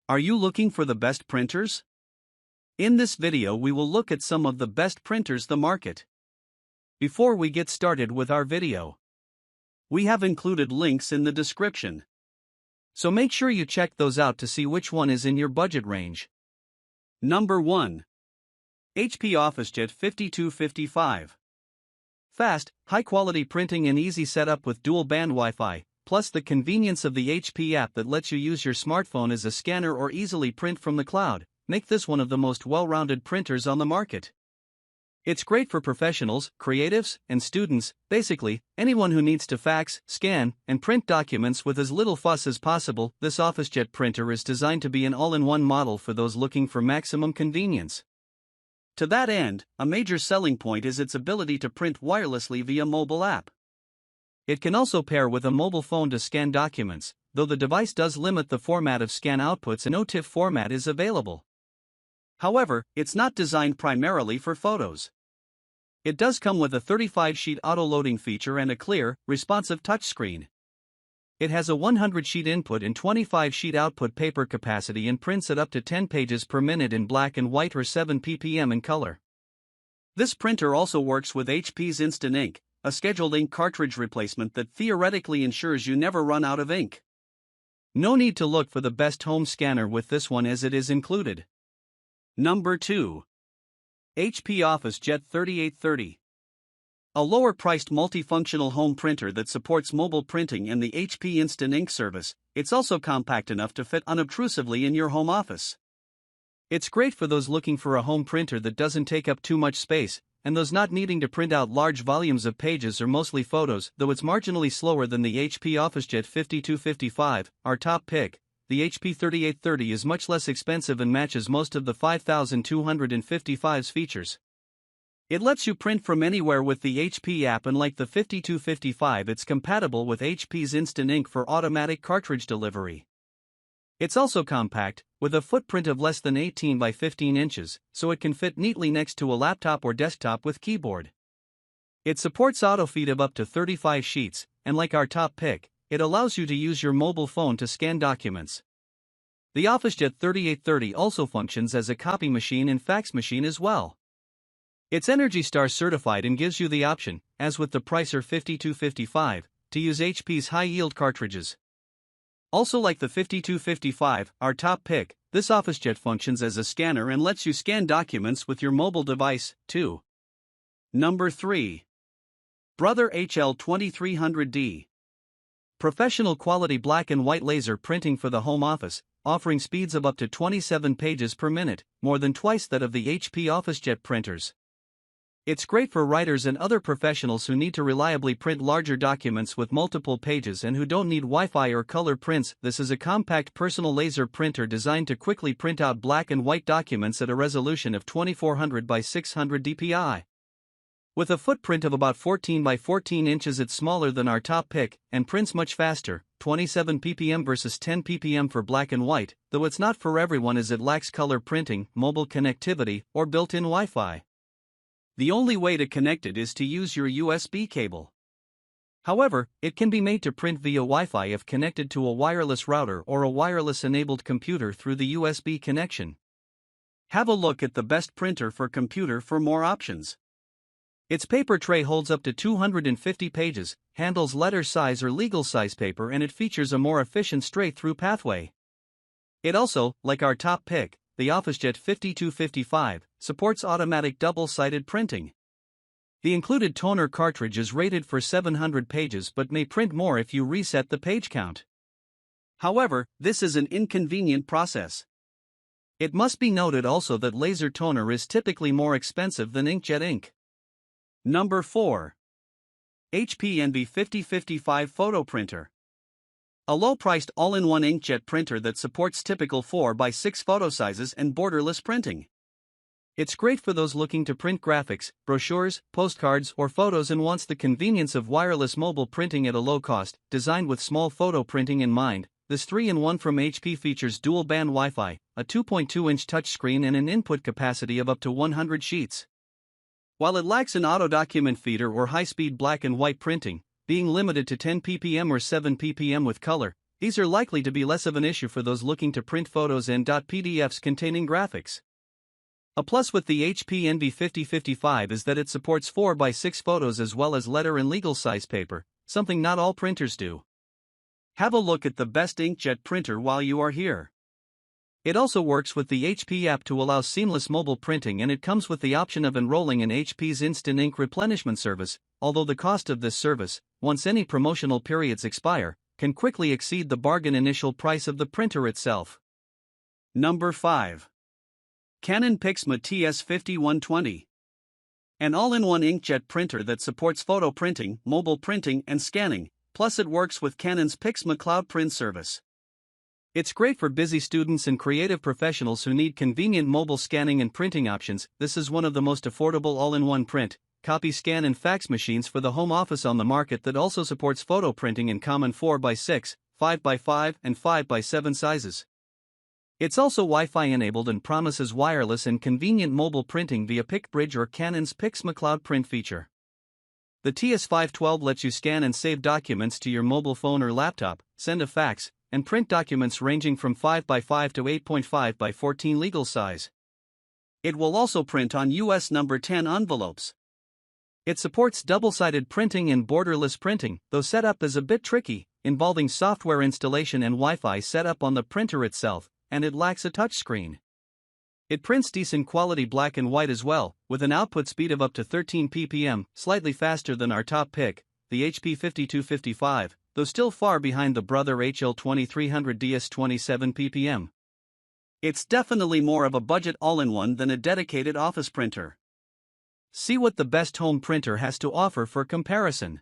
Are you looking for the best printers? In this video we will look at some of the best printers the market. Before we get started with our video, we have included links in the description. So make sure you check those out to see which one is in your budget range. Number 1. HP OfficeJet 5255. Fast, high-quality printing and easy setup with dual-band Wi-Fi, plus the convenience of the HP app that lets you use your smartphone as a scanner or easily print from the cloud, make this one of the most well-rounded printers on the market. It's great for professionals, creatives, and students, basically, anyone who needs to fax, scan, and print documents with as little fuss as possible. This OfficeJet printer is designed to be an all-in-one model for those looking for maximum convenience. To that end, a major selling point is its ability to print wirelessly via mobile app. It can also pair with a mobile phone to scan documents, though the device does limit the format of scan outputs and no TIFF format is available. However, it's not designed primarily for photos. It does come with a 35-sheet auto-loading feature and a clear, responsive touchscreen. It has a 100-sheet input and 25-sheet output paper capacity and prints at up to 10 pages per minute in black and white or 7 ppm in color. This printer also works with HP's Instant Ink, a scheduled ink cartridge replacement that theoretically ensures you never run out of ink. No need to look for the best home scanner with this one as it is included. Number 2. HP OfficeJet 3830. A lower-priced multifunctional home printer that supports mobile printing and the HP Instant Ink service. It's also compact enough to fit unobtrusively in your home office. It's great for those looking for a home printer that doesn't take up too much space, and those not needing to print out large volumes of pages or mostly photos. Though it's marginally slower than the HP OfficeJet 5255, our top pick, the HP 3830 is much less expensive and matches most of the 5255's features. It lets you print from anywhere with the HP app, and like the 5255, it's compatible with HP's Instant Ink for automatic cartridge delivery. It's also compact, with a footprint of less than 18 by 15 inches, so it can fit neatly next to a laptop or desktop with keyboard. It supports autofeed of up to 35 sheets, and like our top pick, it allows you to use your mobile phone to scan documents. The OfficeJet 3830 also functions as a copy machine and fax machine as well. It's ENERGY STAR certified and gives you the option, as with the Pricer 5255, to use HP's high-yield cartridges. Also like the 5255, our top pick, this OfficeJet functions as a scanner and lets you scan documents with your mobile device, too. Number 3. Brother HL2300D. Professional quality black and white laser printing for the home office, offering speeds of up to 27 pages per minute, more than twice that of the HP OfficeJet printers. It's great for writers and other professionals who need to reliably print larger documents with multiple pages and who don't need Wi-Fi or color prints. This is a compact personal laser printer designed to quickly print out black and white documents at a resolution of 2400 by 600 dpi. With a footprint of about 14 by 14 inches, it's smaller than our top pick and prints much faster, 27 ppm versus 10 ppm for black and white, though it's not for everyone as it lacks color printing, mobile connectivity, or built-in Wi-Fi. The only way to connect it is to use your USB cable. However, it can be made to print via Wi-Fi if connected to a wireless router or a wireless-enabled computer through the USB connection. Have a look at the best printer for computer for more options. Its paper tray holds up to 250 pages, handles letter size or legal size paper, and it features a more efficient straight-through pathway. It also, like our top pick, the OfficeJet 5255, supports automatic double-sided printing. The included toner cartridge is rated for 700 pages but may print more if you reset the page count. However, this is an inconvenient process. It must be noted also that laser toner is typically more expensive than inkjet ink. Number 4. HP Envy 5055 Photo Printer. A low-priced all-in-one inkjet printer that supports typical 4x6 photo sizes and borderless printing. It's great for those looking to print graphics, brochures, postcards, or photos and wants the convenience of wireless mobile printing at a low cost. Designed with small photo printing in mind, this 3-in-1 from HP features dual-band Wi-Fi, a 2.2-inch touchscreen, and an input capacity of up to 100 sheets. While it lacks an auto-document feeder or high-speed black and white printing, being limited to 10 ppm or 7 ppm with color, these are likely to be less of an issue for those looking to print photos and .pdfs containing graphics. A plus with the HP Envy 5055 is that it supports 4x6 photos as well as letter and legal size paper, something not all printers do. Have a look at the best inkjet printer while you are here. It also works with the HP app to allow seamless mobile printing, and it comes with the option of enrolling in HP's Instant Ink replenishment service, although the cost of this service, once any promotional periods expire, can quickly exceed the bargain initial price of the printer itself. Number 5. Canon PIXMA TS5120. An all-in-one inkjet printer that supports photo printing, mobile printing, and scanning, plus it works with Canon's PIXMA Cloud Print service. It's great for busy students and creative professionals who need convenient mobile scanning and printing options. This is one of the most affordable all-in-one print, copy, scan, and fax machines for the home office on the market that also supports photo printing in common 4x6, 5x5, and 5x7 sizes. It's also Wi-Fi enabled and promises wireless and convenient mobile printing via PicBridge or Canon's PIXMA Cloud Print feature. The TS512 lets you scan and save documents to your mobile phone or laptop, send a fax, and print documents ranging from 5x5 to 8.5x14 legal size. It will also print on US number 10 envelopes. It supports double-sided printing and borderless printing, though setup is a bit tricky, involving software installation and Wi-Fi setup on the printer itself, and it lacks a touchscreen. It prints decent quality black and white as well, with an output speed of up to 13 ppm, slightly faster than our top pick, the HP 5255, though still far behind the brother HL2300DS 27 ppm. It's definitely more of a budget all-in-one than a dedicated office printer. See what the best home printer has to offer for comparison.